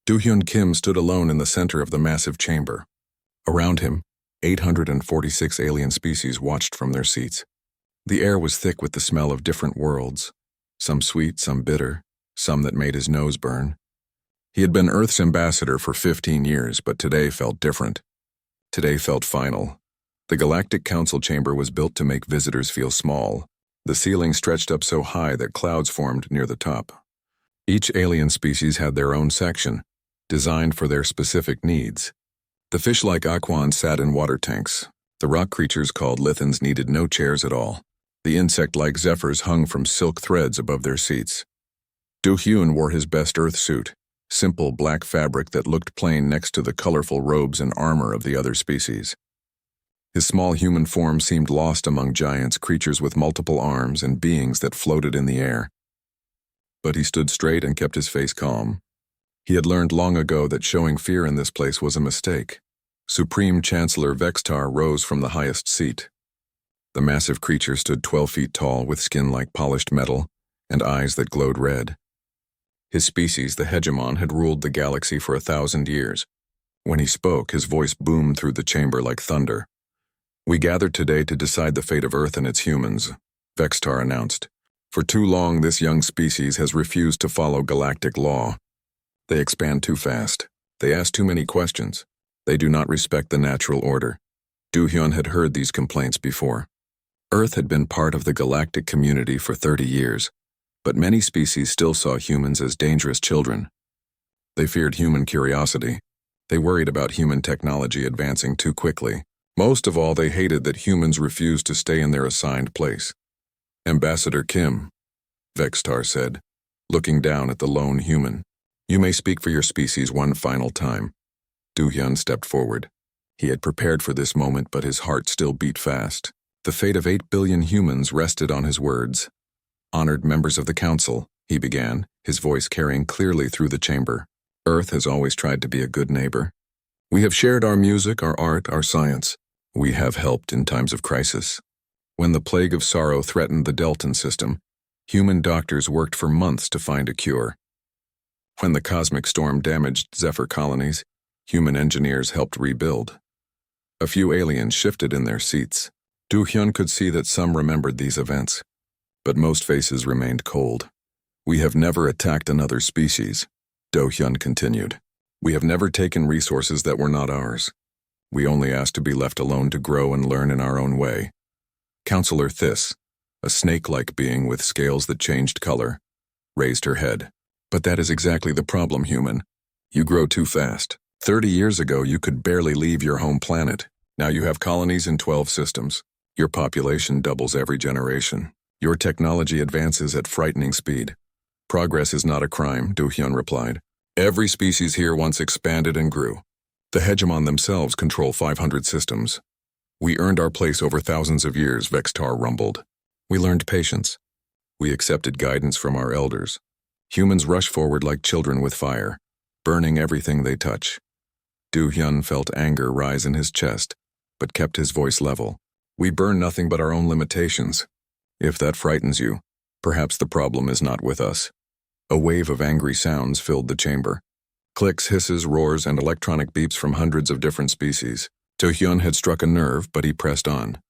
Do-hyun Kim stood alone in the center of the massive chamber. Around him, 846 alien species watched from their seats. The air was thick with the smell of different worlds, some sweet, some bitter, some that made his nose burn. He had been Earth's ambassador for 15 years, but today felt different. Today felt final. The Galactic Council chamber was built to make visitors feel small. The ceiling stretched up so high that clouds formed near the top. Each alien species had their own section, designed for their specific needs. The fish-like aquans sat in water tanks. The rock creatures called lithans needed no chairs at all. The insect-like zephyrs hung from silk threads above their seats. Do-hyun wore his best Earth suit, simple black fabric that looked plain next to the colorful robes and armor of the other species. His small human form seemed lost among giants, creatures with multiple arms and beings that floated in the air. But he stood straight and kept his face calm. He had learned long ago that showing fear in this place was a mistake. Supreme Chancellor Vextar rose from the highest seat. The massive creature stood 12 feet tall with skin like polished metal and eyes that glowed red. His species, the hegemon, had ruled the galaxy for 1,000 years. When he spoke, his voice boomed through the chamber like thunder. "We gathered today to decide the fate of Earth and its humans," Vextar announced. "For too long, this young species has refused to follow galactic law. They expand too fast. They ask too many questions. They do not respect the natural order." Do-hyun had heard these complaints before. Earth had been part of the galactic community for 30 years, but many species still saw humans as dangerous children. They feared human curiosity. They worried about human technology advancing too quickly. Most of all, they hated that humans refused to stay in their assigned place. "Ambassador Kim," Vextar said, looking down at the lone human. "You may speak for your species one final time." Do-hyun stepped forward. He had prepared for this moment, but his heart still beat fast. The fate of 8 billion humans rested on his words. "Honored members of the Council," he began, his voice carrying clearly through the chamber. "Earth has always tried to be a good neighbor. We have shared our music, our art, our science. We have helped in times of crisis. When the plague of sorrow threatened the Deltan system, human doctors worked for months to find a cure. When the cosmic storm damaged Zephyr colonies, human engineers helped rebuild. A few aliens shifted in their seats. Do-hyun could see that some remembered these events, but most faces remained cold. "We have never attacked another species," Do-hyun continued. "We have never taken resources that were not ours. We only asked to be left alone to grow and learn in our own way." Counselor Thys, a snake-like being with scales that changed color, raised her head. "But that is exactly the problem, human. You grow too fast. 30 years ago, you could barely leave your home planet. Now you have colonies in 12 systems. Your population doubles every generation. Your technology advances at frightening speed. Progress is not a crime," Do-hyun replied. "Every species here once expanded and grew. The hegemon themselves control 500 systems. We earned our place over thousands of years," Vextar rumbled. "We learned patience. We accepted guidance from our elders. Humans rush forward like children with fire, burning everything they touch." Do-hyun felt anger rise in his chest, but kept his voice level. "We burn nothing but our own limitations. If that frightens you, perhaps the problem is not with us." A wave of angry sounds filled the chamber. Clicks, hisses, roars, and electronic beeps from hundreds of different species. Do-hyun had struck a nerve, but he pressed on.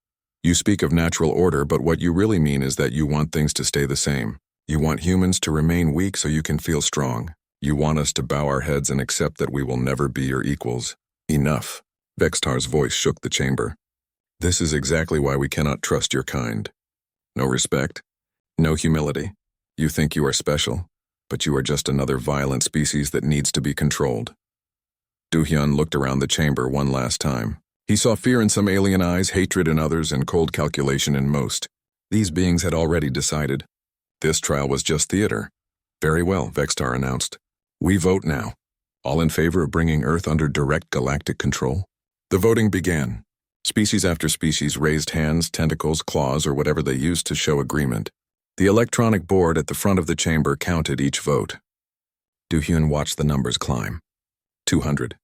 "You speak of natural order, but what you really mean is that you want things to stay the same. You want humans to remain weak so you can feel strong. You want us to bow our heads and accept that we will never be your equals. Enough." Vextar's voice shook the chamber. "This is exactly why we cannot trust your kind. No respect, no humility. You think you are special, but you are just another violent species that needs to be controlled." Do-hyun looked around the chamber one last time. He saw fear in some alien eyes, hatred in others, and cold calculation in most. These beings had already decided. This trial was just theater. "Very well," Vextar announced. "We vote now. All in favor of bringing Earth under direct galactic control?" The voting began. Species after species raised hands, tentacles, claws, or whatever they used to show agreement. The electronic board at the front of the chamber counted each vote. Do-hyun watched the numbers climb. 200,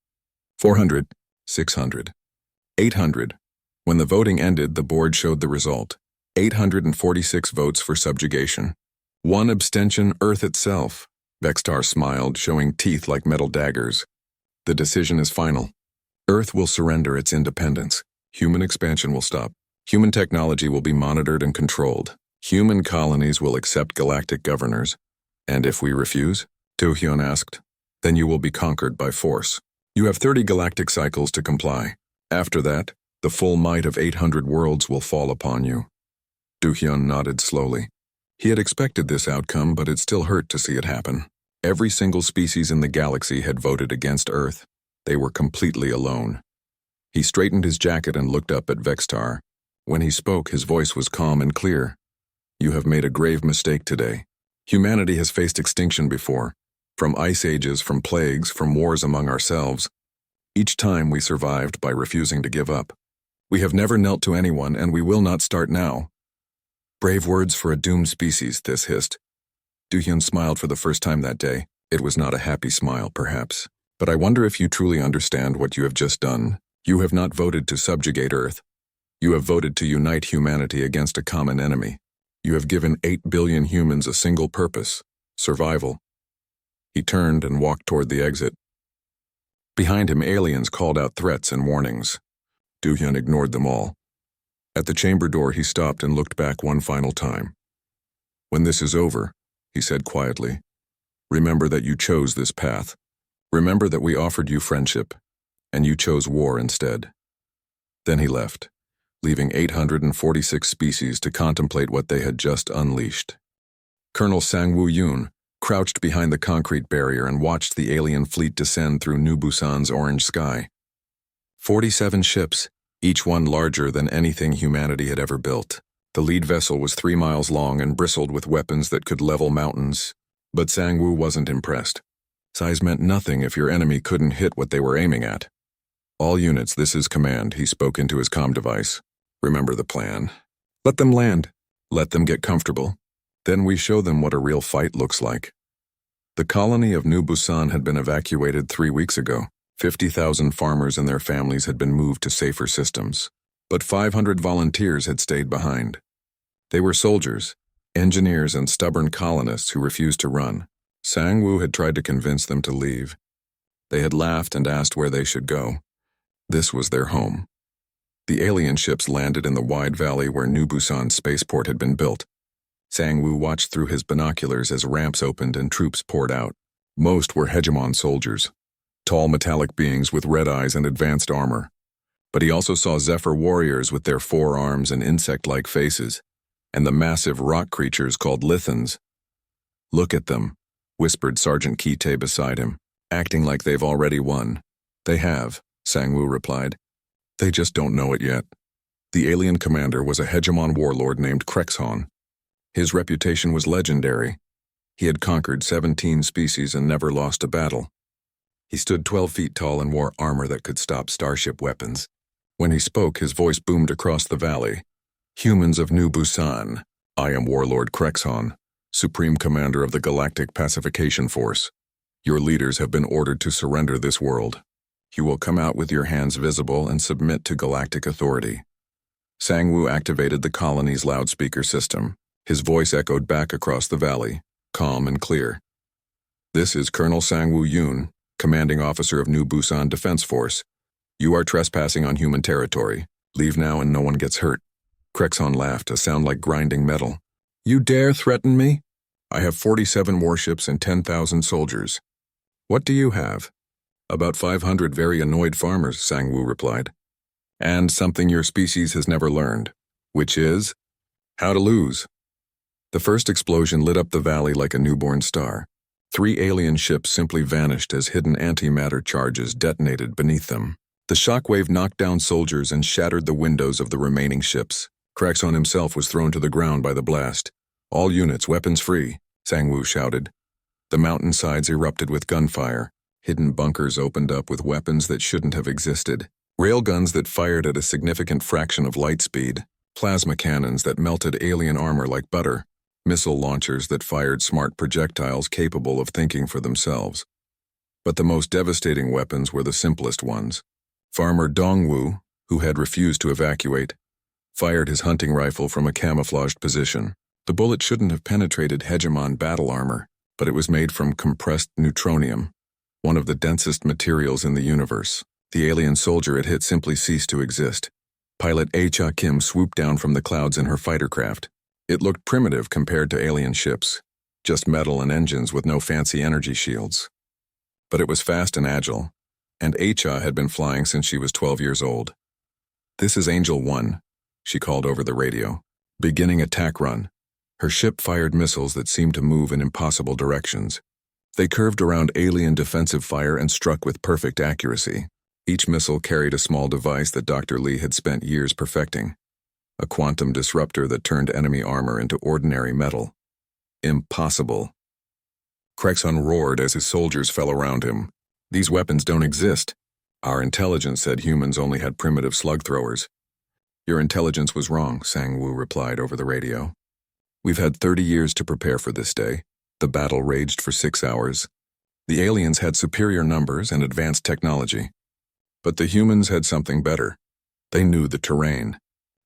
400, 600, 800. When the voting ended, the board showed the result. 846 votes for subjugation. 1 abstention, Earth itself. Vextar smiled, showing teeth like metal daggers. The decision is final. Earth will surrender its independence. Human expansion will stop. Human technology will be monitored and controlled. Human colonies will accept galactic governors. And if we refuse? Do-hyun asked. Then you will be conquered by force. You have 30 galactic cycles to comply. After that, the full might of 800 worlds will fall upon you. Do-hyun nodded slowly. He had expected this outcome, but it still hurt to see it happen. Every single species in the galaxy had voted against Earth. They were completely alone. He straightened his jacket and looked up at Vextar. When he spoke, his voice was calm and clear. You have made a grave mistake today. Humanity has faced extinction before. From ice ages, from plagues, from wars among ourselves. Each time we survived by refusing to give up. We have never knelt to anyone, and we will not start now. Brave words for a doomed species, Thys hissed. Do-hyun smiled for the first time that day. It was not a happy smile, perhaps. But I wonder if you truly understand what you have just done. You have not voted to subjugate Earth. You have voted to unite humanity against a common enemy. You have given 8 billion humans a single purpose: survival. He turned and walked toward the exit. Behind him, aliens called out threats and warnings. Do-hyun ignored them all. At the chamber door, he stopped and looked back one final time. When this is over, he said quietly, remember that you chose this path. Remember that we offered you friendship, and you chose war instead. Then he left, leaving 846 species to contemplate what they had just unleashed. Colonel Sang-woo Yoon crouched behind the concrete barrier and watched the alien fleet descend through New Busan's orange sky. 47 ships, each one larger than anything humanity had ever built. The lead vessel was 3 miles long and bristled with weapons that could level mountains. But Sang-woo wasn't impressed. Size meant nothing if your enemy couldn't hit what they were aiming at. All units, this is command, he spoke into his comm device. Remember the plan. Let them land. Let them get comfortable. Then we show them what a real fight looks like. The colony of New Busan had been evacuated 3 weeks ago. 50,000 farmers and their families had been moved to safer systems. But 500 volunteers had stayed behind. They were soldiers, engineers, and stubborn colonists who refused to run. Sang-woo had tried to convince them to leave. They had laughed and asked where they should go. This was their home. The alien ships landed in the wide valley where New Busan spaceport had been built. Sang-woo watched through his binoculars as ramps opened and troops poured out. Most were hegemon soldiers, tall metallic beings with red eyes and advanced armor. But he also saw Zephyr warriors with their 4 arms and insect-like faces, and the massive rock creatures called Lithans. Look at them, whispered Sergeant Kite beside him, acting like they've already won. They have, Sang-woo replied. They just don't know it yet. The alien commander was a hegemon warlord named Krexhon. His reputation was legendary. He had conquered 17 species and never lost a battle. He stood 12 feet tall and wore armor that could stop starship weapons. When he spoke, his voice boomed across the valley. Humans of New Busan, I am Warlord Krexhon, Supreme Commander of the Galactic Pacification Force. Your leaders have been ordered to surrender this world. You will come out with your hands visible and submit to galactic authority. Sang-woo activated the colony's loudspeaker system. His voice echoed back across the valley, calm and clear. This is Colonel Sang-woo Yoon, Commanding Officer of New Busan Defense Force. You are trespassing on human territory. Leave now and no one gets hurt. Krexhon laughed, a sound like grinding metal. You dare threaten me? I have 47 warships and 10,000 soldiers. What do you have? About 500 very annoyed farmers, Sang-woo replied. And something your species has never learned, which is how to lose. The first explosion lit up the valley like a newborn star. 3 alien ships simply vanished as hidden antimatter charges detonated beneath them. The shockwave knocked down soldiers and shattered the windows of the remaining ships. Krexhon himself was thrown to the ground by the blast. All units, weapons free, Sang-woo shouted. The mountainsides erupted with gunfire. Hidden bunkers opened up with weapons that shouldn't have existed. Railguns that fired at a significant fraction of light speed. Plasma cannons that melted alien armor like butter. Missile launchers that fired smart projectiles capable of thinking for themselves. But the most devastating weapons were the simplest ones. Farmer Dongwoo, who had refused to evacuate, fired his hunting rifle from a camouflaged position. The bullet shouldn't have penetrated hegemon battle armor. but it was made from compressed neutronium, one of the densest materials in the universe. The alien soldier it hit simply ceased to exist. Pilot Cha Kim swooped down from the clouds in her fighter craft. It looked primitive compared to alien ships, just metal and engines with no fancy energy shields. But it was fast and agile, and Cha had been flying since she was 12 years old. "This is Angel 1, she called over the radio, beginning attack run. Her ship fired missiles that seemed to move in impossible directions. They curved around alien defensive fire and struck with perfect accuracy. Each missile carried a small device that Dr. Lee had spent years perfecting, a quantum disruptor that turned enemy armor into ordinary metal. Impossible. Crexon roared as his soldiers fell around him. "These weapons don't exist. Our intelligence said humans only had primitive slug throwers." "Your intelligence was wrong," Sang-Woo replied over the radio. "We've had 30 years to prepare for this day." The battle raged for 6 hours. The aliens had superior numbers and advanced technology. But the humans had something better. They knew the terrain.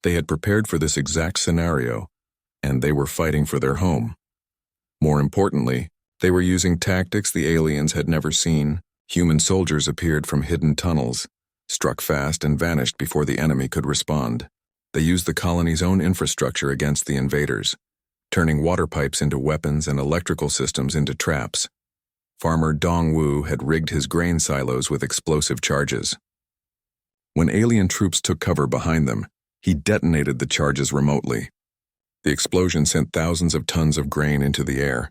They had prepared for this exact scenario, and they were fighting for their home. More importantly, they were using tactics the aliens had never seen. Human soldiers appeared from hidden tunnels, struck fast and vanished before the enemy could respond. They used the colony's own infrastructure against the invaders, turning water pipes into weapons and electrical systems into traps. Farmer Dong-Woo had rigged his grain silos with explosive charges. When alien troops took cover behind them, he detonated the charges remotely. The explosion sent thousands of tons of grain into the air,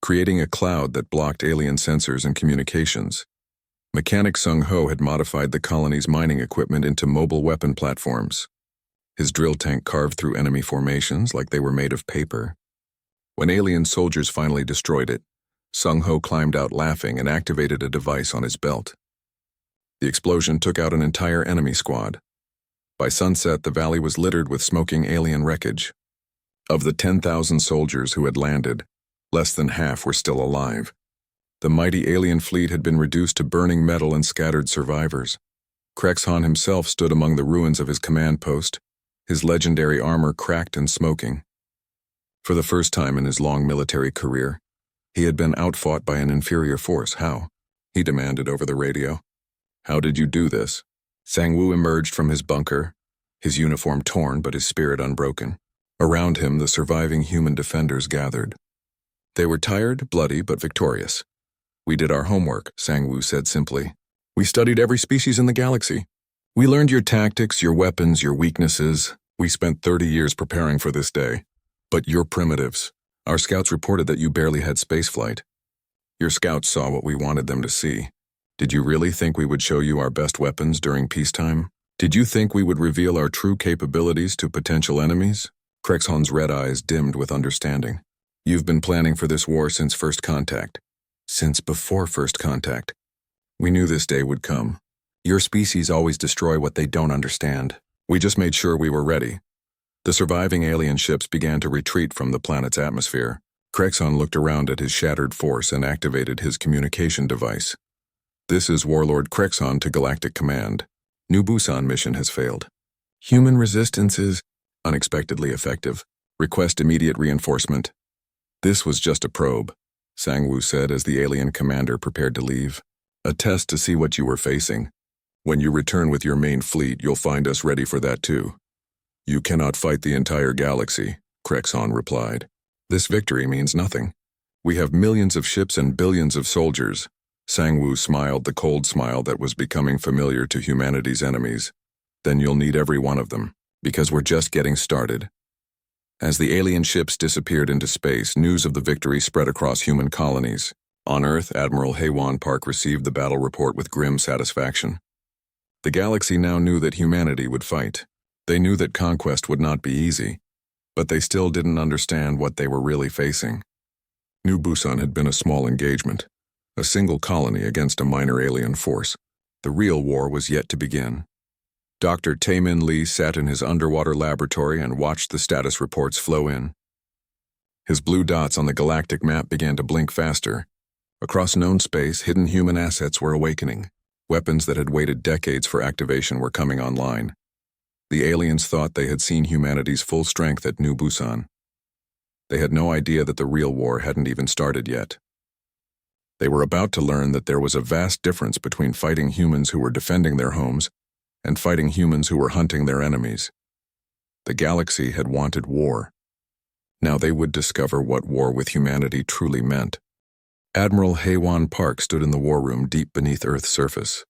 creating a cloud that blocked alien sensors and communications. Mechanic Sung-Ho had modified the colony's mining equipment into mobile weapon platforms. His drill tank carved through enemy formations like they were made of paper. When alien soldiers finally destroyed it, Sung-Ho climbed out laughing and activated a device on his belt. The explosion took out an entire enemy squad. By sunset, the valley was littered with smoking alien wreckage. Of the 10,000 soldiers who had landed, less than half were still alive. The mighty alien fleet had been reduced to burning metal and scattered survivors. Crexon himself stood among the ruins of his command post, his legendary armor cracked and smoking. For the first time in his long military career, he had been outfought by an inferior force. "How?" he demanded over the radio. "How did you do this?" Sang-Woo emerged from his bunker, his uniform torn but his spirit unbroken. Around him, the surviving human defenders gathered. They were tired, bloody, but victorious. "We did our homework," Sang-Woo said simply. "We studied every species in the galaxy. We learned your tactics, your weapons, your weaknesses. We spent 30 years preparing for this day. But you're primitives. Our scouts reported that you barely had spaceflight. Your scouts saw what we wanted them to see. Did you really think we would show you our best weapons during peacetime? Did you think we would reveal our true capabilities to potential enemies?" Crexon's red eyes dimmed with understanding. "You've been planning for this war since first contact. Since before first contact. We knew this day would come. Your species always destroy what they don't understand. We just made sure we were ready." The surviving alien ships began to retreat from the planet's atmosphere. Crexon looked around at his shattered force and activated his communication device. "This is Warlord Crexon to Galactic Command. New Busan mission has failed. Human resistance is unexpectedly effective. Request immediate reinforcement." "This was just a probe," Sang-Woo said as the alien commander prepared to leave. "A test to see what you were facing. When you return with your main fleet, you'll find us ready for that too." "You cannot fight the entire galaxy," Crexon replied. "This victory means nothing. We have millions of ships and billions of soldiers." Sang-Woo smiled the cold smile that was becoming familiar to humanity's enemies. "Then you'll need every one of them, because we're just getting started." As the alien ships disappeared into space, news of the victory spread across human colonies. On Earth, Admiral Haewon Park received the battle report with grim satisfaction. The galaxy now knew that humanity would fight. They knew that conquest would not be easy, but they still didn't understand what they were really facing. New Busan had been a small engagement, a single colony against a minor alien force. The real war was yet to begin. Dr. Tae-Min Lee sat in his underwater laboratory and watched the status reports flow in. His blue dots on the galactic map began to blink faster. Across known space, hidden human assets were awakening. Weapons that had waited decades for activation were coming online. The aliens thought they had seen humanity's full strength at New Busan. They had no idea that the real war hadn't even started yet. They were about to learn that there was a vast difference between fighting humans who were defending their homes and fighting humans who were hunting their enemies. The galaxy had wanted war. Now they would discover what war with humanity truly meant. Admiral Haywan Park stood in the war room deep beneath Earth's surface.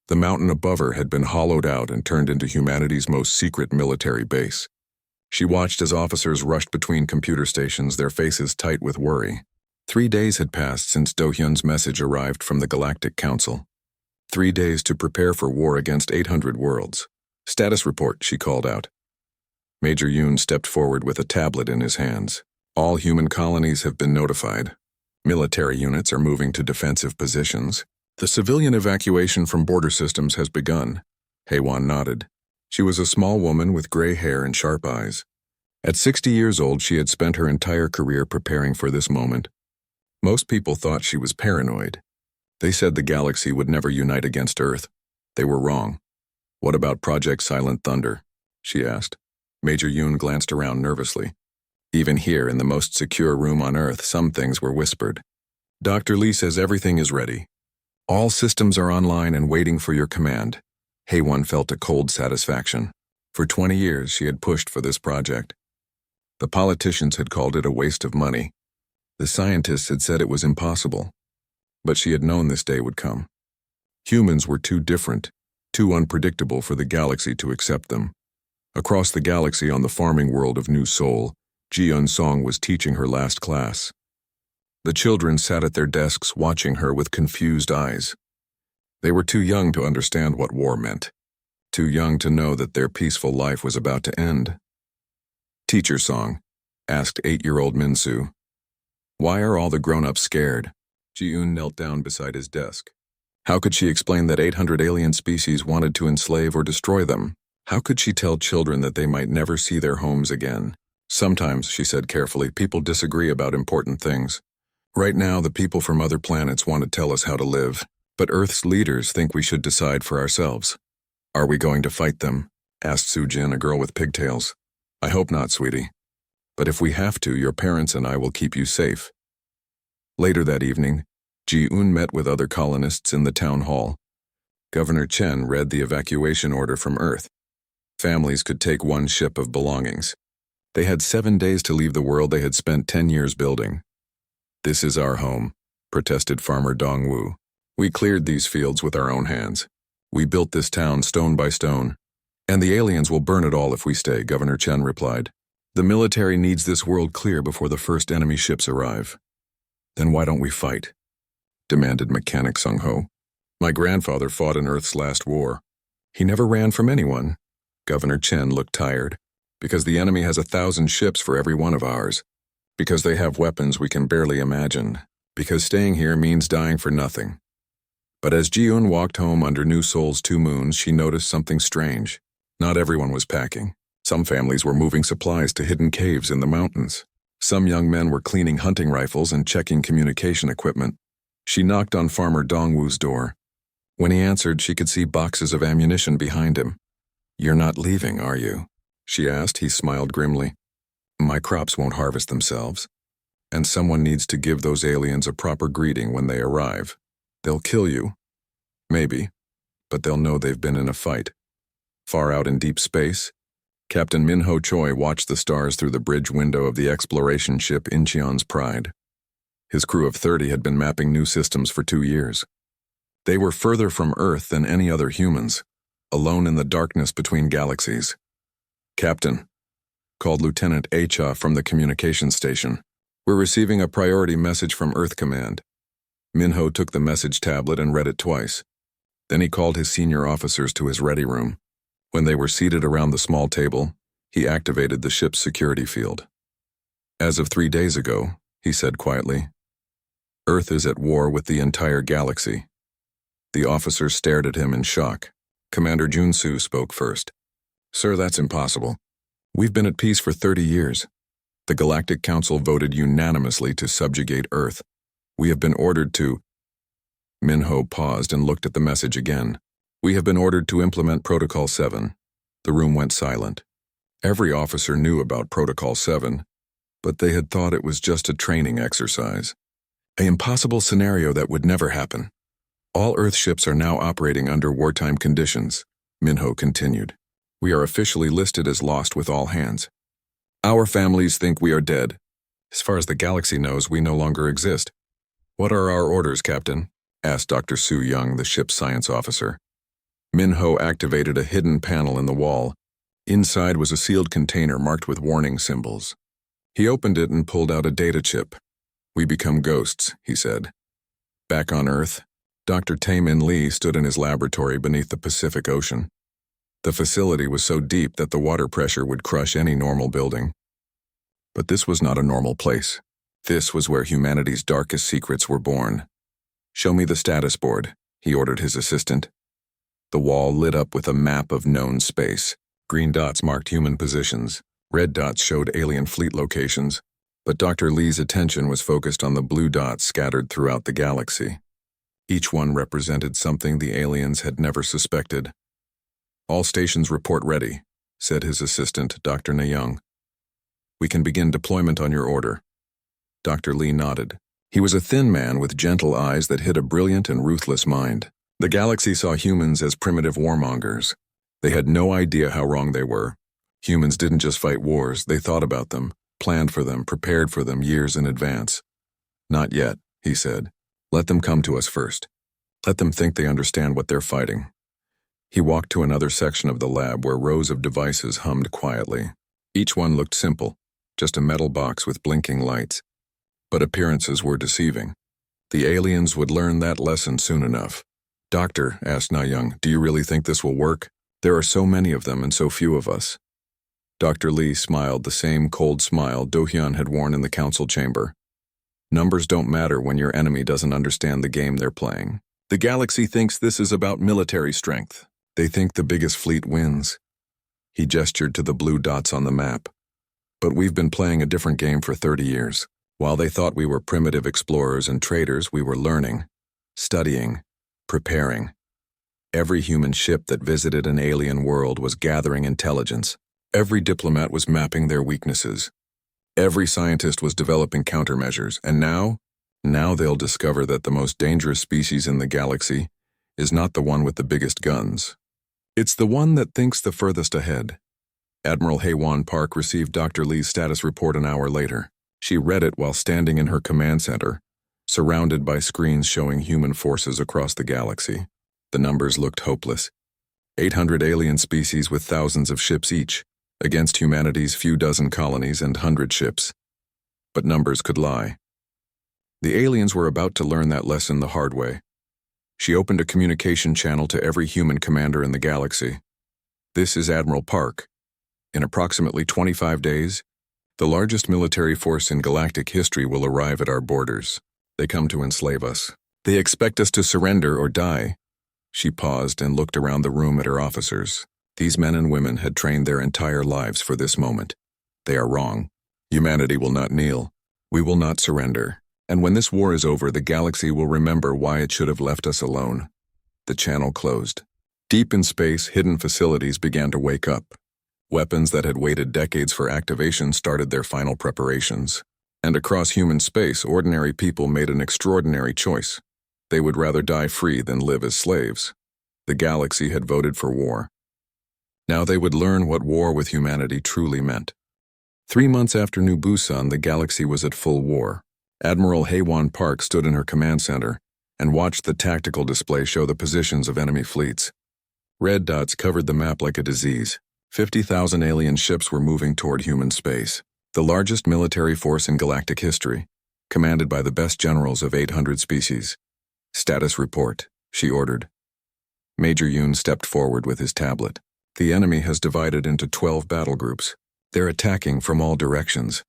The mountain above her had been hollowed out and turned into humanity's most secret military base. She watched as officers rushed between computer stations, their faces tight with worry. 3 days had passed since Do-hyun's message arrived from the Galactic Council. 3 days to prepare for war against 800 worlds. Status report, she called out. Major Yoon stepped forward with a tablet in his hands. All human colonies have been notified. Military units are moving to defensive positions. The civilian evacuation from border systems has begun. Haywan nodded. She was a small woman with gray hair and sharp eyes. At 60 years old, she had spent her entire career preparing for this moment. Most people thought she was paranoid. They said the galaxy would never unite against Earth. They were wrong. What about Project Silent Thunder? She asked. Major Yoon glanced around nervously. Even here, in the most secure room on Earth, some things were whispered. Dr. Lee says everything is ready. All systems are online and waiting for your command. Haywan felt a cold satisfaction. For 20 years, she had pushed for this project. The politicians had called it a waste of money. The scientists had said it was impossible. But she had known this day would come. Humans were too different, too unpredictable for the galaxy to accept them. Across the galaxy on the farming world of New Seoul, Ji-eun Song was teaching her last class. The children sat at their desks watching her with confused eyes. They were too young to understand what war meant, too young to know that their peaceful life was about to end. Teacher Song, asked 8-year-old Min-soo. Why are all the grown-ups scared? Ji-eun knelt down beside his desk. How could she explain that 800 alien species wanted to enslave or destroy them? How could she tell children that they might never see their homes again? Sometimes, she said carefully, people disagree about important things. Right now, the people from other planets want to tell us how to live, but Earth's leaders think we should decide for ourselves. Are we going to fight them? Asked Soo-jin, a girl with pigtails. I hope not, sweetie. But if we have to, your parents and I will keep you safe. Later that evening, Ji-eun met with other colonists in the town hall. Governor Chen read the evacuation order from Earth. Families could take one ship of belongings. They had 7 days to leave the world they had spent 10 years building. This is our home, protested Farmer Dong-woo. We cleared these fields with our own hands. We built this town stone by stone. And the aliens will burn it all if we stay, Governor Chen replied. The military needs this world clear before the first enemy ships arrive. Then why don't we fight? Demanded Mechanic Sung-ho. My grandfather fought in Earth's last war. He never ran from anyone. Governor Chen looked tired. Because the enemy has 1,000 ships for every one of ours. Because they have weapons we can barely imagine. Because staying here means dying for nothing. But as Ji-eun walked home under New Seoul's 2 moons, she noticed something strange. Not everyone was packing. Some families were moving supplies to hidden caves in the mountains. Some young men were cleaning hunting rifles and checking communication equipment. She knocked on Farmer Dong-woo's door. When he answered, she could see boxes of ammunition behind him. You're not leaving, are you? She asked. He smiled grimly. My crops won't harvest themselves. And someone needs to give those aliens a proper greeting when they arrive. They'll kill you. Maybe. But they'll know they've been in a fight. Far out in deep space, Captain Min-ho Choi watched the stars through the bridge window of the exploration ship Incheon's Pride. His crew of 30 had been mapping new systems for 2 years. They were further from Earth than any other humans, alone in the darkness between galaxies. Captain, called Lieutenant Acha from the communications station. We're receiving a priority message from Earth Command. Min-ho took the message tablet and read it twice. Then he called his senior officers to his ready room. When they were seated around the small table, he activated the ship's security field. As of 3 days ago, he said quietly, Earth is at war with the entire galaxy. The officers stared at him in shock. Commander Jun-soo spoke first. Sir, that's impossible. We've been at peace for 30 years. The Galactic Council voted unanimously to subjugate Earth. We have been ordered to... Min-ho paused and looked at the message again. We have been ordered to implement Protocol 7. The room went silent. Every officer knew about Protocol 7, but they had thought it was just a training exercise. An impossible scenario that would never happen. All Earth ships are now operating under wartime conditions, Minho continued. We are officially listed as lost with all hands. Our families think we are dead. As far as the galaxy knows, we no longer exist. What are our orders, Captain? Asked Dr. Su Young, the ship's science officer. Minho activated a hidden panel in the wall. Inside was a sealed container marked with warning symbols. He opened it and pulled out a data chip. We become ghosts, he said. Back on Earth, Dr. Taemin Lee stood in his laboratory beneath the Pacific Ocean. The facility was so deep that the water pressure would crush any normal building. But this was not a normal place. This was where humanity's darkest secrets were born. Show me the status board, he ordered his assistant. The wall lit up with a map of known space. Green dots marked human positions. Red dots showed alien fleet locations. But Dr. Lee's attention was focused on the blue dots scattered throughout the galaxy. Each one represented something the aliens had never suspected. All stations report ready, said his assistant, Dr. Nayoung. We can begin deployment on your order. Dr. Lee nodded. He was a thin man with gentle eyes that hid a brilliant and ruthless mind. The galaxy saw humans as primitive warmongers. They had no idea how wrong they were. Humans didn't just fight wars, they thought about them, planned for them, prepared for them years in advance. Not yet, he said. Let them come to us first. Let them think they understand what they're fighting. He walked to another section of the lab where rows of devices hummed quietly. Each one looked simple, just a metal box with blinking lights. But appearances were deceiving. The aliens would learn that lesson soon enough. Doctor, asked Nayoung, do you really think this will work? There are so many of them and so few of us. Dr. Lee smiled the same cold smile Do-hyun had worn in the council chamber. Numbers don't matter when your enemy doesn't understand the game they're playing. The galaxy thinks this is about military strength. They think the biggest fleet wins. He gestured to the blue dots on the map. But we've been playing a different game for 30 years. While they thought we were primitive explorers and traders, we were learning, studying, preparing. Every human ship that visited an alien world was gathering intelligence. Every diplomat was mapping their weaknesses. Every scientist was developing countermeasures. And now they'll discover that the most dangerous species in the galaxy is not the one with the biggest guns. It's the one that thinks the furthest ahead. Admiral Haewon Park received Dr. Lee's status report an hour later. She read it while standing in her command center, surrounded by screens showing human forces across the galaxy. The numbers looked hopeless. 800 alien species with thousands of ships each, against humanity's few dozen colonies and 100 ships. But numbers could lie. The aliens were about to learn that lesson the hard way. She opened a communication channel to every human commander in the galaxy. This is Admiral Park. In approximately 25 days, the largest military force in galactic history will arrive at our borders. They come to enslave us. They expect us to surrender or die. She paused and looked around the room at her officers. These men and women had trained their entire lives for this moment. They are wrong. Humanity will not kneel. We will not surrender. And when this war is over, the galaxy will remember why it should have left us alone. The channel closed. Deep in space, hidden facilities began to wake up. Weapons that had waited decades for activation started their final preparations. And across human space, ordinary people made an extraordinary choice. They would rather die free than live as slaves. The galaxy had voted for war. Now they would learn what war with humanity truly meant. 3 months after New Busan, the galaxy was at full war. Admiral Haewon Park stood in her command center and watched the tactical display show the positions of enemy fleets. Red dots covered the map like a disease. 50,000 alien ships were moving toward human space, the largest military force in galactic history, commanded by the best generals of 800 species. Status report, she ordered. Major Yoon stepped forward with his tablet. The enemy has divided into 12 battle groups. They're attacking from all directions,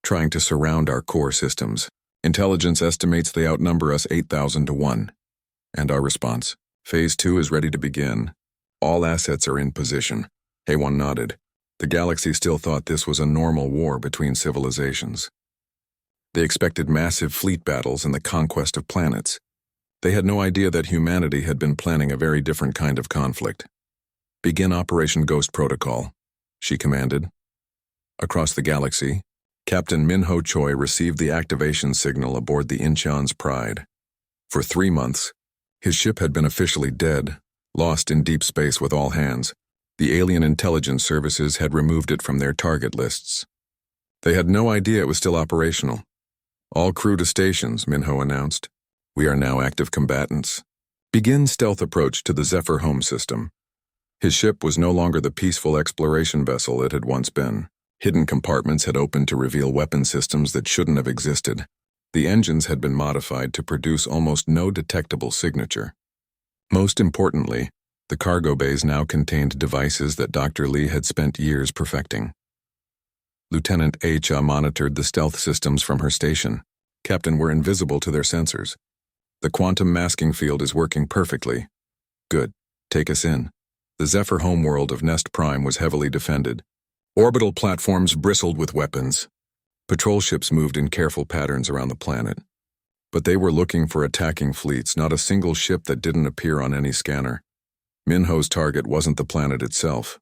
trying to surround our core systems. Intelligence estimates they outnumber us 8,000 to 1. And our response? Phase 2 is ready to begin. All assets are in position. Haewon nodded. The galaxy still thought this was a normal war between civilizations. They expected massive fleet battles and the conquest of planets. They had no idea that humanity had been planning a very different kind of conflict. Begin Operation Ghost Protocol, she commanded. Across the galaxy, Captain Min-ho Choi received the activation signal aboard the Incheon's Pride. For 3 months, his ship had been officially dead, lost in deep space with all hands. The alien intelligence services had removed it from their target lists. They had no idea it was still operational. "All crew to stations," Min-ho announced. "We are now active combatants. Begin stealth approach to the Zephyr home system." His ship was no longer the peaceful exploration vessel it had once been. Hidden compartments had opened to reveal weapon systems that shouldn't have existed. The engines had been modified to produce almost no detectable signature. Most importantly, the cargo bays now contained devices that Dr. Lee had spent years perfecting. Lieutenant H monitored the stealth systems from her station. "Captain, we're invisible to their sensors. The quantum masking field is working perfectly." "Good. Take us in." The Zephyr homeworld of Nest Prime was heavily defended. Orbital platforms bristled with weapons. Patrol ships moved in careful patterns around the planet. But they were looking for attacking fleets, not a single ship that didn't appear on any scanner. Min-ho's target wasn't the planet itself.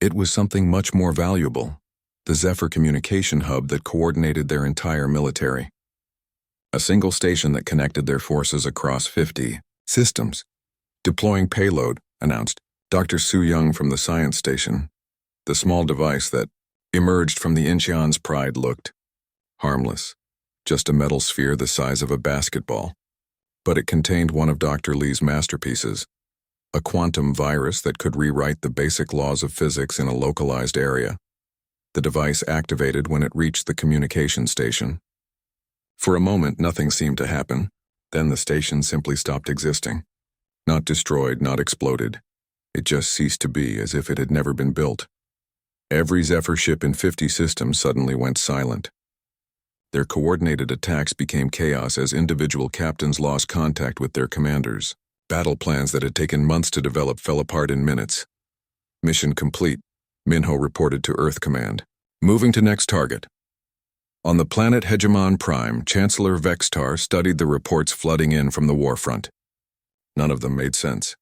It was something much more valuable: the Zephyr communication hub that coordinated their entire military. A single station that connected their forces across 50 systems. "Deploying payload," announced Dr. Su Young from the science station. The small device that emerged from the Incheon's Pride looked harmless, just a metal sphere the size of a basketball. But it contained one of Dr. Lee's masterpieces, a quantum virus that could rewrite the basic laws of physics in a localized area. The device activated when it reached the communication station. For a moment, nothing seemed to happen. Then the station simply stopped existing. Not destroyed, not exploded. It just ceased to be, as if it had never been built. Every Zephyr ship in 50 systems suddenly went silent. Their coordinated attacks became chaos as individual captains lost contact with their commanders. Battle plans that had taken months to develop fell apart in minutes. "Mission complete," Min-ho reported to Earth Command. "Moving to next target." On the planet Hegemon Prime, Chancellor Vextar studied the reports flooding in from the warfront. None of them made sense.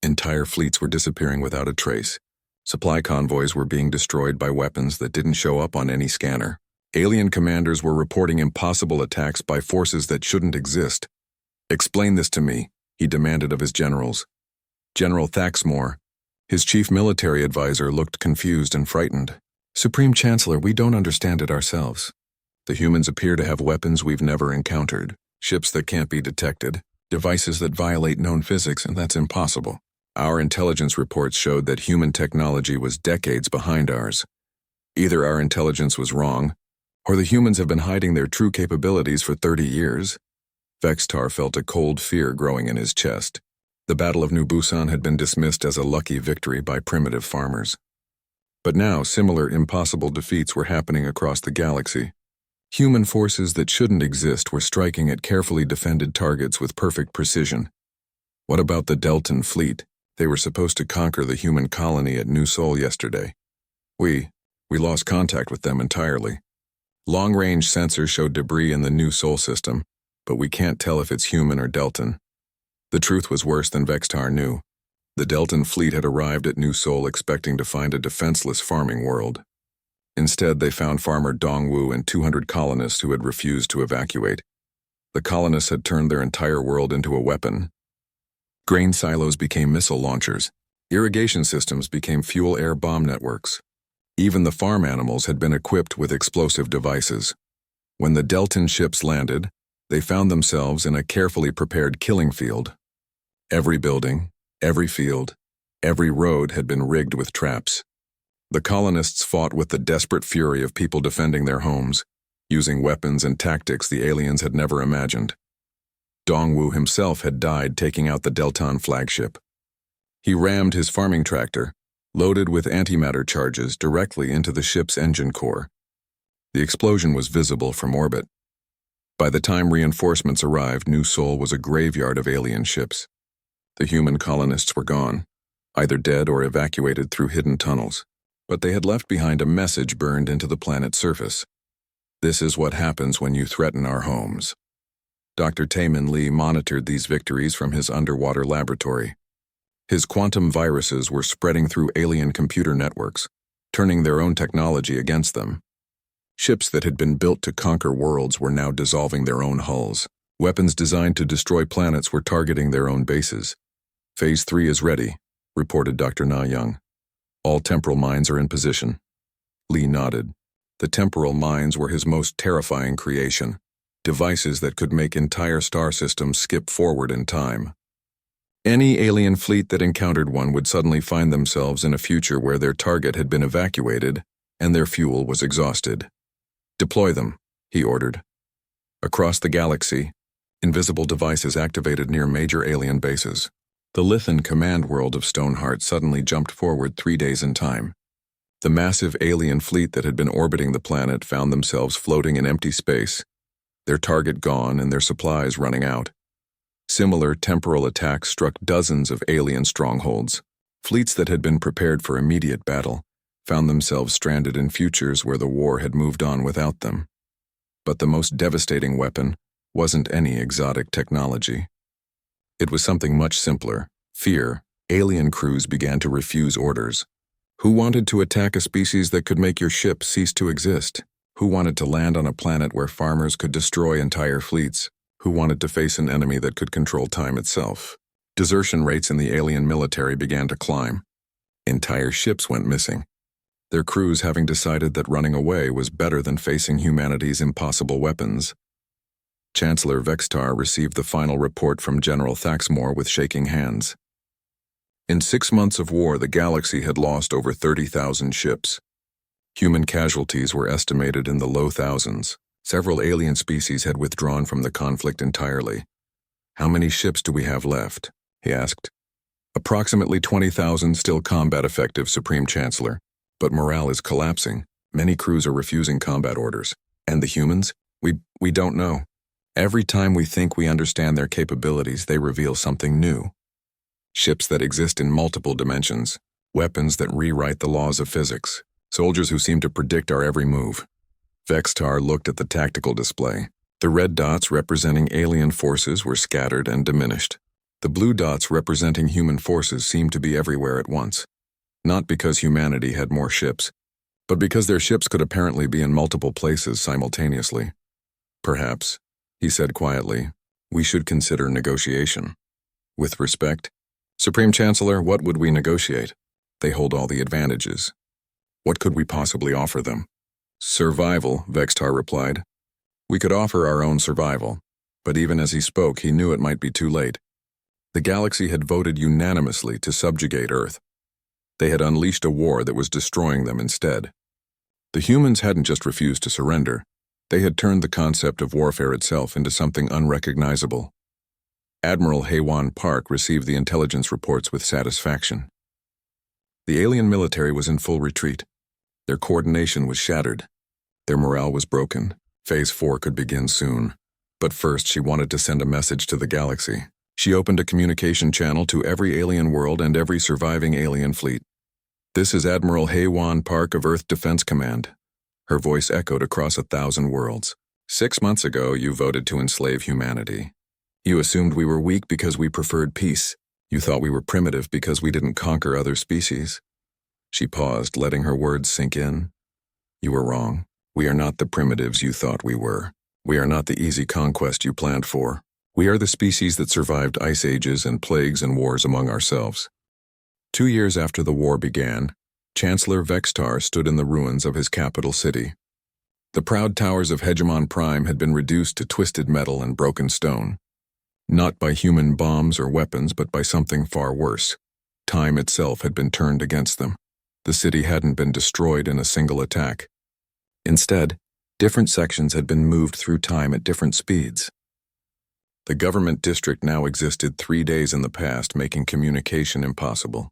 Entire fleets were disappearing without a trace. Supply convoys were being destroyed by weapons that didn't show up on any scanner. Alien commanders were reporting impossible attacks by forces that shouldn't exist. "Explain this to me," he demanded of his generals. General Thaxmore, his chief military advisor, looked confused and frightened. "Supreme Chancellor, we don't understand it ourselves. The humans appear to have weapons we've never encountered, ships that can't be detected, devices that violate known physics, and that's impossible. Our intelligence reports showed that human technology was decades behind ours. Either our intelligence was wrong, or the humans have been hiding their true capabilities for 30 years. Vextar felt a cold fear growing in his chest. The Battle of New Busan had been dismissed as a lucky victory by primitive farmers. But now similar impossible defeats were happening across the galaxy. Human forces that shouldn't exist were striking at carefully defended targets with perfect precision. What about the Deltan fleet? They were supposed to conquer the human colony at New Seoul yesterday. We lost contact with them entirely. Long-range sensors showed debris in the New Seoul system, but we can't tell if it's human or Deltan." The truth was worse than Vextar knew. The Deltan fleet had arrived at New Seoul expecting to find a defenseless farming world. Instead, they found farmer Dongwu and 200 colonists who had refused to evacuate. The colonists had turned their entire world into a weapon. Grain silos became missile launchers. Irrigation systems became fuel-air bomb networks. Even the farm animals had been equipped with explosive devices. When the Deltan ships landed, they found themselves in a carefully prepared killing field. Every building, every field, every road had been rigged with traps. The colonists fought with the desperate fury of people defending their homes, using weapons and tactics the aliens had never imagined. Dongwu himself had died taking out the Deltan flagship. He rammed his farming tractor, loaded with antimatter charges, directly into the ship's engine core. The explosion was visible from orbit. By the time reinforcements arrived, New Seoul was a graveyard of alien ships. The human colonists were gone, either dead or evacuated through hidden tunnels. But they had left behind a message burned into the planet's surface. "This is what happens when you threaten our homes." Dr. Taemin Lee monitored these victories from his underwater laboratory. His quantum viruses were spreading through alien computer networks, turning their own technology against them. Ships that had been built to conquer worlds were now dissolving their own hulls. Weapons designed to destroy planets were targeting their own bases. Phase 3 is ready, reported Dr. Na Young. All temporal mines are in position. Lee nodded. The temporal mines were his most terrifying creation, devices that could make entire star systems skip forward in time. Any alien fleet that encountered one would suddenly find themselves in a future where their target had been evacuated and their fuel was exhausted. Deploy them, he ordered. Across the galaxy, invisible devices activated near major alien bases. The Lithan command world of Stoneheart suddenly jumped forward 3 days in time. The massive alien fleet that had been orbiting the planet found themselves floating in empty space, their target gone and their supplies running out. Similar temporal attacks struck dozens of alien strongholds. Fleets that had been prepared for immediate battle found themselves stranded in futures where the war had moved on without them. But the most devastating weapon wasn't any exotic technology. It was something much simpler: fear. Alien crews began to refuse orders. Who wanted to attack a species that could make your ship cease to exist? Who wanted to land on a planet where farmers could destroy entire fleets? Who wanted to face an enemy that could control time itself? Desertion rates in the alien military began to climb. Entire ships went missing, their crews having decided that running away was better than facing humanity's impossible weapons. Chancellor Vextar received the final report from General Thaxmore with shaking hands. In 6 months of war, the galaxy had lost over 30,000 ships. Human casualties were estimated in the low thousands. Several alien species had withdrawn from the conflict entirely. How many ships do we have left? He asked. Approximately 20,000 still combat effective, Supreme Chancellor. But morale is collapsing. Many crews are refusing combat orders. And the humans? We don't know. Every time we think we understand their capabilities, they reveal something new. Ships that exist in multiple dimensions. Weapons that rewrite the laws of physics. Soldiers who seem to predict our every move. Vextar looked at the tactical display. The red dots representing alien forces were scattered and diminished. The blue dots representing human forces seemed to be everywhere at once. Not because humanity had more ships, but because their ships could apparently be in multiple places simultaneously. Perhaps, he said quietly, we should consider negotiation. With respect, Supreme Chancellor, what would we negotiate? They hold all the advantages. What could we possibly offer them? Survival, Vextar replied. We could offer our own survival, but even as he spoke, he knew it might be too late. The galaxy had voted unanimously to subjugate Earth. They had unleashed a war that was destroying them instead. The humans hadn't just refused to surrender. They had turned the concept of warfare itself into something unrecognizable. Admiral Haywan Park received the intelligence reports with satisfaction. The alien military was in full retreat. Their coordination was shattered. Their morale was broken. Phase 4 could begin soon. But first, she wanted to send a message to the galaxy. She opened a communication channel to every alien world and every surviving alien fleet. This is Admiral Haywan Park of Earth Defense Command. Her voice echoed across 1,000 worlds. 6 months ago, you voted to enslave humanity. You assumed we were weak because we preferred peace. You thought we were primitive because we didn't conquer other species. She paused, letting her words sink in. You were wrong. We are not the primitives you thought we were. We are not the easy conquest you planned for. We are the species that survived ice ages and plagues and wars among ourselves. 2 years after the war began, Chancellor Vextar stood in the ruins of his capital city. The proud towers of Hegemon Prime had been reduced to twisted metal and broken stone. Not by human bombs or weapons, but by something far worse. Time itself had been turned against them. The city hadn't been destroyed in a single attack. Instead, different sections had been moved through time at different speeds. The government district now existed 3 days in the past, making communication impossible.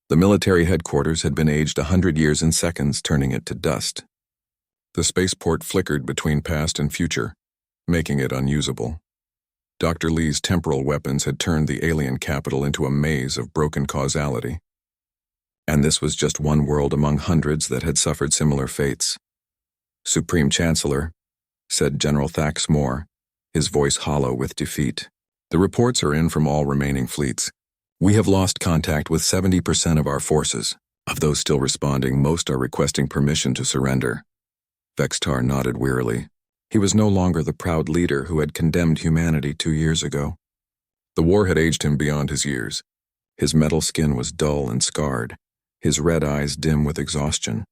The military headquarters had been aged 100 years in seconds, turning it to dust. The spaceport flickered between past and future, making it unusable. Dr. Lee's temporal weapons had turned the alien capital into a maze of broken causality. And this was just one world among hundreds that had suffered similar fates. Supreme Chancellor, said General Thaxmore, his voice hollow with defeat. The reports are in from all remaining fleets. We have lost contact with 70% of our forces. Of those still responding, most are requesting permission to surrender. Vextar nodded wearily. He was no longer the proud leader who had condemned humanity 2 years ago. The war had aged him beyond his years. His metal skin was dull and scarred, his red eyes dim with exhaustion.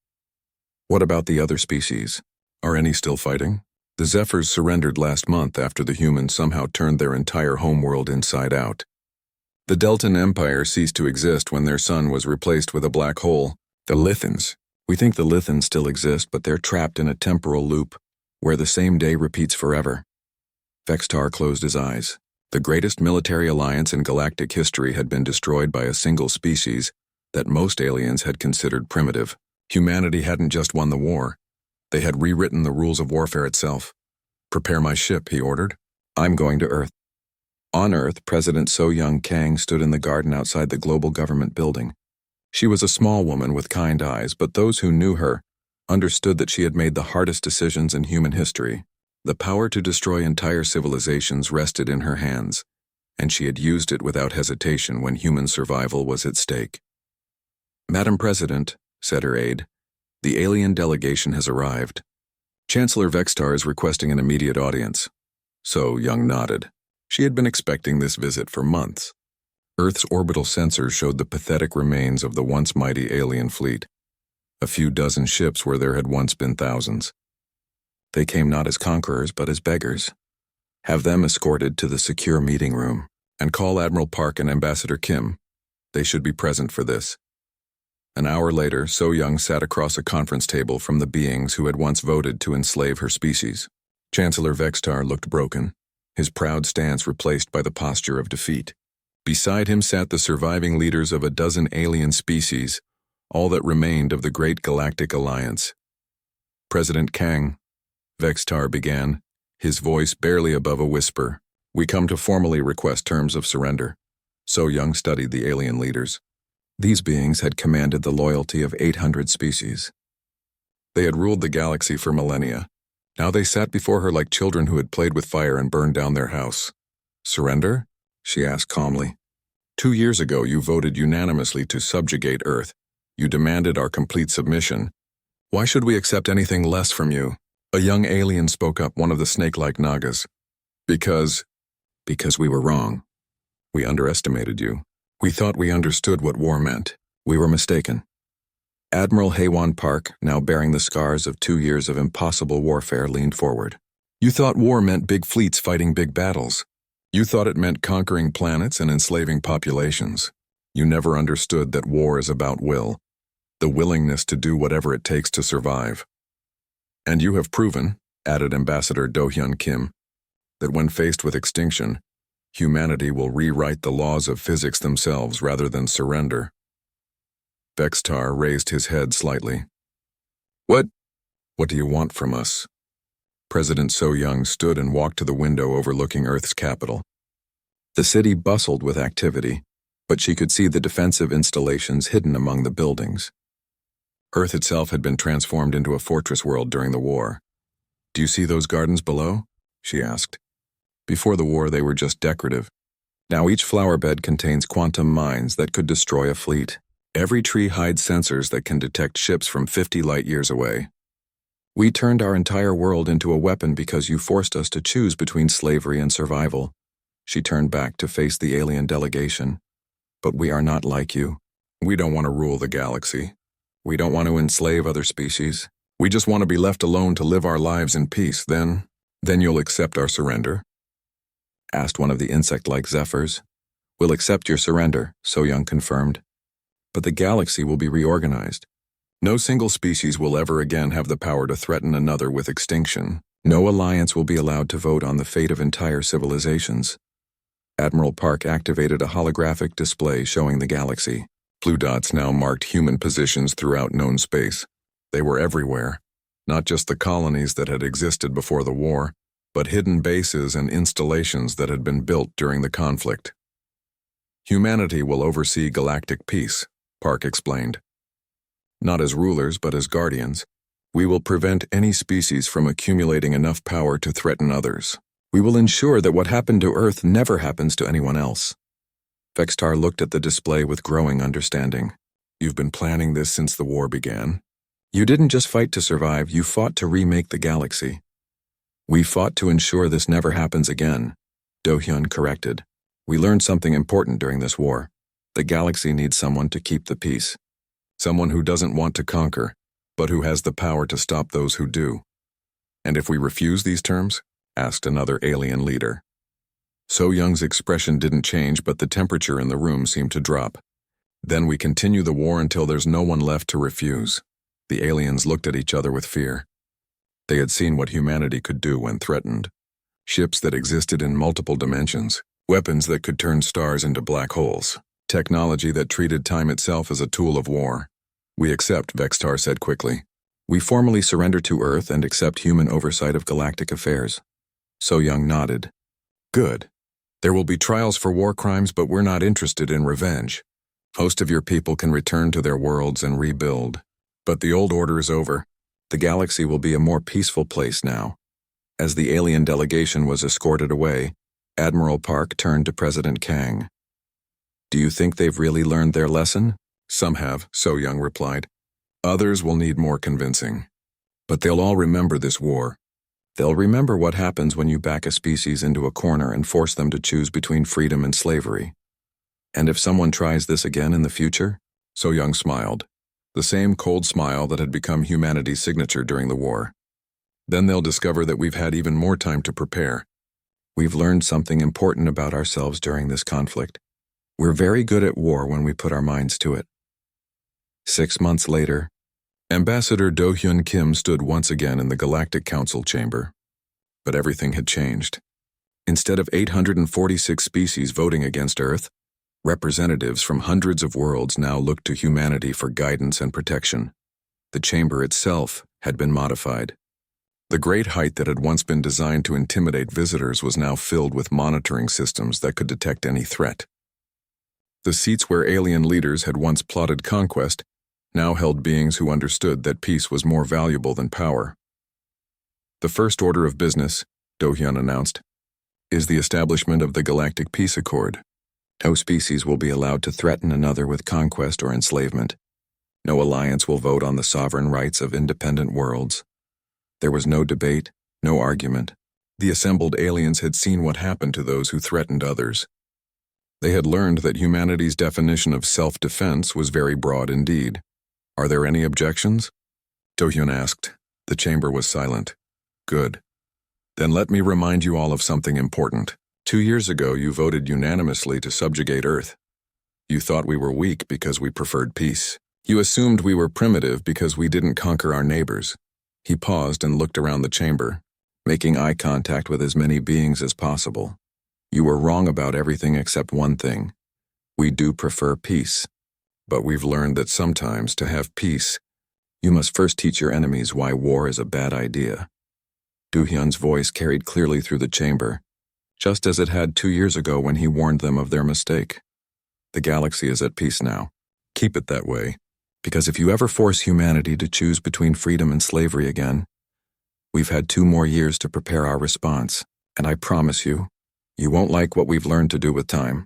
What about the other species? Are any still fighting? The Zephyrs surrendered last month after the humans somehow turned their entire homeworld inside out. The Deltan Empire ceased to exist when their sun was replaced with a black hole. The Lithans. We think the Lithans still exist, but they're trapped in a temporal loop where the same day repeats forever. Vextar closed his eyes. The greatest military alliance in galactic history had been destroyed by a single species that most aliens had considered primitive. Humanity hadn't just won the war. They had rewritten the rules of warfare itself. "Prepare my ship," he ordered. "I'm going to Earth." On Earth, President So-Young Kang stood in the garden outside the global government building. She was a small woman with kind eyes, but those who knew her understood that she had made the hardest decisions in human history. The power to destroy entire civilizations rested in her hands, and she had used it without hesitation when human survival was at stake. "Madam President," said her aide, "the alien delegation has arrived. Chancellor Vextar is requesting an immediate audience." So-Young nodded. She had been expecting this visit for months. Earth's orbital sensors showed the pathetic remains of the once mighty alien fleet. A few dozen ships where there had once been thousands. They came not as conquerors, but as beggars. "Have them escorted to the secure meeting room, and call Admiral Park and Ambassador Kim. They should be present for this." An hour later, So-Young sat across a conference table from the beings who had once voted to enslave her species. Chancellor Vextar looked broken, his proud stance replaced by the posture of defeat. Beside him sat the surviving leaders of a dozen alien species, all that remained of the Great Galactic Alliance. "President Kang," Vextar began, his voice barely above a whisper, "we come to formally request terms of surrender." So-Young studied the alien leaders. These beings had commanded the loyalty of 800 species. They had ruled the galaxy for millennia. Now they sat before her like children who had played with fire and burned down their house. "Surrender?" she asked calmly. 2 years ago you voted unanimously to subjugate Earth. You demanded our complete submission. Why should we accept anything less from you? A young alien spoke up, one of the snake-like Nagas. Because we were wrong. We underestimated you. We thought we understood what war meant. We were mistaken." Admiral Haywan Park, now bearing the scars of 2 years of impossible warfare, leaned forward. "You thought war meant big fleets fighting big battles. You thought it meant conquering planets and enslaving populations. You never understood that war is about will, the willingness to do whatever it takes to survive. And you have proven," added Ambassador Do-Hyun Kim, "that when faced with extinction, humanity will rewrite the laws of physics themselves rather than surrender." Vextar raised his head slightly. What do you want from us?" President So-Young stood and walked to the window overlooking Earth's capital. The city bustled with activity, but she could see the defensive installations hidden among the buildings. Earth itself had been transformed into a fortress world during the war. "Do you see those gardens below?" she asked. Before the war, they were just decorative. Now each flower bed contains quantum mines that could destroy a fleet. Every tree hides sensors that can detect ships from 50 light years away. We turned our entire world into a weapon because you forced us to choose between slavery and survival. She turned back to face the alien delegation. "But we are not like you. We don't want to rule the galaxy. We don't want to enslave other species. We just want to be left alone to live our lives in peace. Then you'll accept our surrender?" asked one of the insect-like Zephyrs. "We'll accept your surrender," So-Young confirmed. "But the galaxy will be reorganized. No single species will ever again have the power to threaten another with extinction. No alliance will be allowed to vote on the fate of entire civilizations." Admiral Park activated a holographic display showing the galaxy. Blue dots now marked human positions throughout known space. They were everywhere, not just the colonies that had existed before the war, but hidden bases and installations that had been built during the conflict. "Humanity will oversee galactic peace," Park explained. "Not as rulers, but as guardians. We will prevent any species from accumulating enough power to threaten others. We will ensure that what happened to Earth never happens to anyone else." Vextar looked at the display with growing understanding. "You've been planning this since the war began?" You didn't just fight to survive, you fought to remake the galaxy. We fought to ensure this never happens again, Do-hyun corrected. We learned something important during this war. The galaxy needs someone to keep the peace. Someone who doesn't want to conquer, but who has the power to stop those who do. And if we refuse these terms? Asked another alien leader. So Young's expression didn't change, but the temperature in the room seemed to drop. Then we continue the war until there's no one left to refuse. The aliens looked at each other with fear. They had seen what humanity could do when threatened. Ships that existed in multiple dimensions, weapons that could turn stars into black holes, technology that treated time itself as a tool of war. We accept, Vextar said quickly. We formally surrender to Earth and accept human oversight of galactic affairs. So Young nodded. Good. There will be trials for war crimes, but we're not interested in revenge. Most of your people can return to their worlds and rebuild. But the old order is over. The galaxy will be a more peaceful place now. As the alien delegation was escorted away, Admiral Park turned to President Kang. Do you think they've really learned their lesson? Some have, So Young replied. Others will need more convincing. But they'll all remember this war. They'll remember what happens when you back a species into a corner and force them to choose between freedom and slavery. And if someone tries this again in the future? So Young smiled. The same cold smile that had become humanity's signature during the war. Then they'll discover that we've had even more time to prepare. We've learned something important about ourselves during this conflict. We're very good at war when we put our minds to it. 6 months later, Ambassador Do-hyun Kim stood once again in the Galactic Council chamber. But everything had changed. Instead of 846 species voting against Earth, representatives from hundreds of worlds now looked to humanity for guidance and protection. The chamber itself had been modified. The great height that had once been designed to intimidate visitors was now filled with monitoring systems that could detect any threat. The seats where alien leaders had once plotted conquest now held beings who understood that peace was more valuable than power. The first order of business, Do-hyun announced, is the establishment of the Galactic Peace Accord. No species will be allowed to threaten another with conquest or enslavement. No alliance will vote on the sovereign rights of independent worlds. There was no debate, no argument. The assembled aliens had seen what happened to those who threatened others. They had learned that humanity's definition of self-defense was very broad indeed. Are there any objections? Do-hyun asked. The chamber was silent. Good. Then let me remind you all of something important. 2 years ago, you voted unanimously to subjugate Earth. You thought we were weak because we preferred peace. You assumed we were primitive because we didn't conquer our neighbors. He paused and looked around the chamber, making eye contact with as many beings as possible. You were wrong about everything except one thing. We do prefer peace. But we've learned that sometimes, to have peace, you must first teach your enemies why war is a bad idea. Do-hyun's voice carried clearly through the chamber, just as it had 2 years ago when he warned them of their mistake. The galaxy is at peace now. Keep it that way, because if you ever force humanity to choose between freedom and slavery again, we've had 2 more years to prepare our response, and I promise you, you won't like what we've learned to do with time.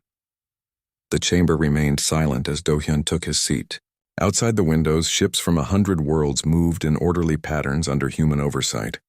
The chamber remained silent as Do-hyun took his seat. Outside the windows, ships from 100 worlds moved in orderly patterns under human oversight.